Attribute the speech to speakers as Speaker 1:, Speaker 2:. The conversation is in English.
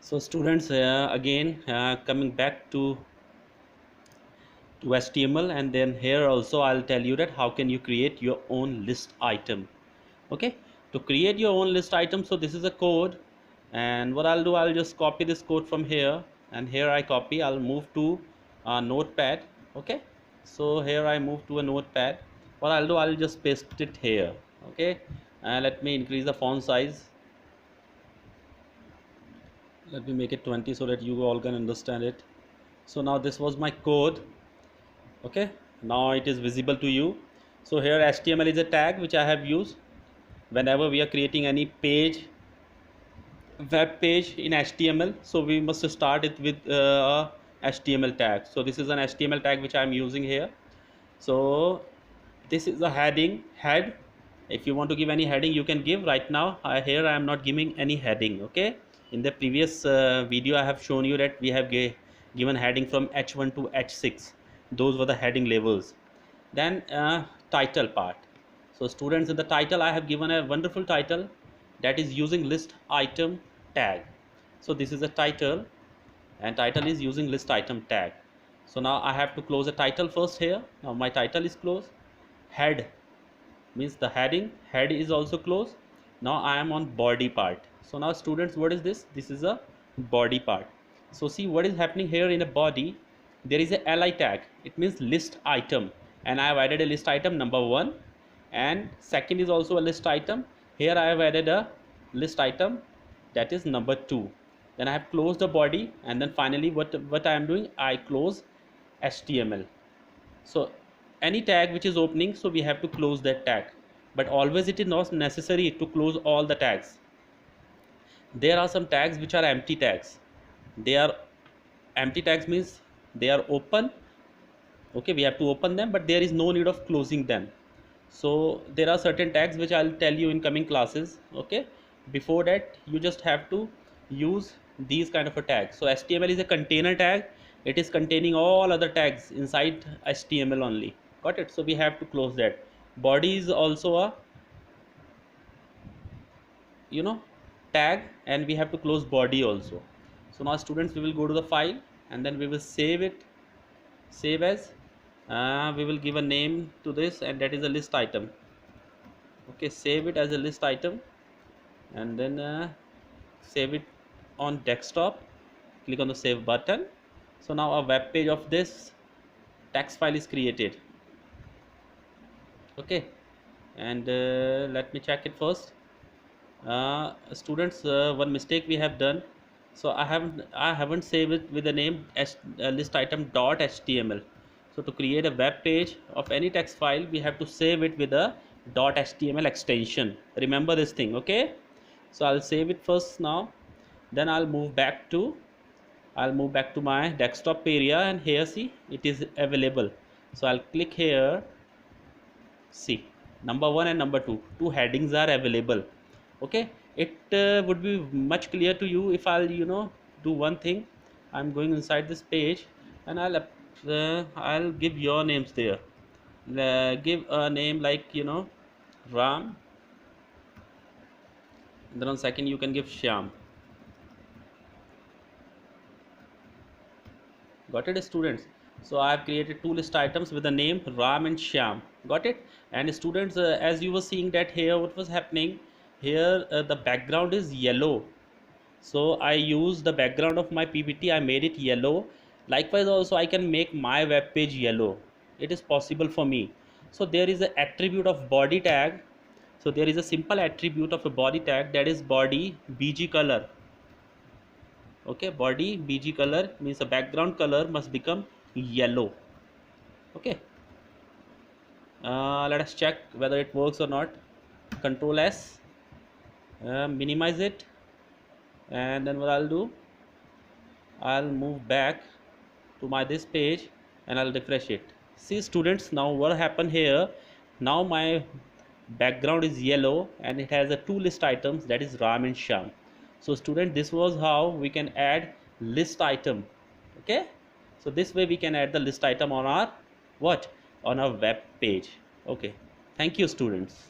Speaker 1: So students, again coming back to HTML, and then here also I'll tell you that how can you create your own list item. Okay, to create your own list item, so this is a code, and what I'll do, I'll just copy this code from here, and here I copy, I'll move to a notepad. Okay, so here I move to a notepad. What I'll do, I'll just paste it here. Okay, and let me increase the font size. Let me make it 20 so that you all can understand it. So now this was my code. Okay, now it is visible to you. So here HTML is a tag which I have used whenever we are creating any web page in HTML. So we must start it with HTML tag. So this is an HTML tag which I am using here. So this is the head. If you want to give any heading, you can give. Right now here I am not giving any heading. Okay, in the previous video I have shown you that we have given heading from H1 to H6. Those were the heading levels. Then title part. So students, in the title I have given a wonderful title, that is using list item tag. So this is a title, and title is using list item tag. So now I have to close a title first here. Now my title is closed. Head means the head is also closed. Now I am on body part. So now students, what is this? This is a body part. So see what is happening here. In a body there is a li tag, it means list item, and I have added a list item number 1, and second is also a list item. Here I have added a list item, that is number 2. Then I have closed the body, and then finally what I am doing, I close HTML. So any tag which is opening, so we have to close that tag, but always it is not necessary to close all the tags. There are some tags which are empty tags. They are empty tags means they are open. Okay, we have to open them, but there is no need of closing them. So there are certain tags which I'll tell you in coming classes. Okay, before that you just have to use these kind of a tag. So HTML is a container tag, it is containing all other tags inside HTML only. Got it? So we have to close that. Body is also a tag, and we have to close body also. So now students, we will go to the file, and then we will save it. Save as, we will give a name to this, and that is a list item. Okay, save it as a list item, and then save it on desktop. Click on the save button. So now a web page of this text file is created. Okay, and let me check it first. Students, one mistake we have done. So I haven't saved it with the name list item dot html. So to create a web page of any text file, we have to save it with a dot html extension. Remember this thing. Okay, so I'll save it first now, then I'll move back to my desktop area, and here see it is available. So I'll click here. See, number 1 and number 2, two headings are available. Okay, it would be much clear to you if I'll do one thing. I'm going inside this page, and I'll give your names there. Give a name like Ram, and then on second you can give Shyam. Got it, students? So I have created two list items with the name Ram and Shyam. Got it? And students, as you were seeing that here, what was happening here, the background is yellow. So I use the background of my PPT, I made it yellow. Likewise also I can make my web page yellow. It is possible for me. So there is an attribute of body tag. So there is a simple attribute of a body tag, that is body bg color. Okay, body bg color means the background color must become yellow. Okay, let us check whether it works or not. Control S, minimize it, and then what I'll do, I'll move back to my this page, and I'll refresh it. See students, now what happened here, now my background is yellow, and it has a two list items, that is Ram and Shyam. So student, this was how we can add list item. Okay, so this way we can add the list item on our on our web page. Okay, thank you students.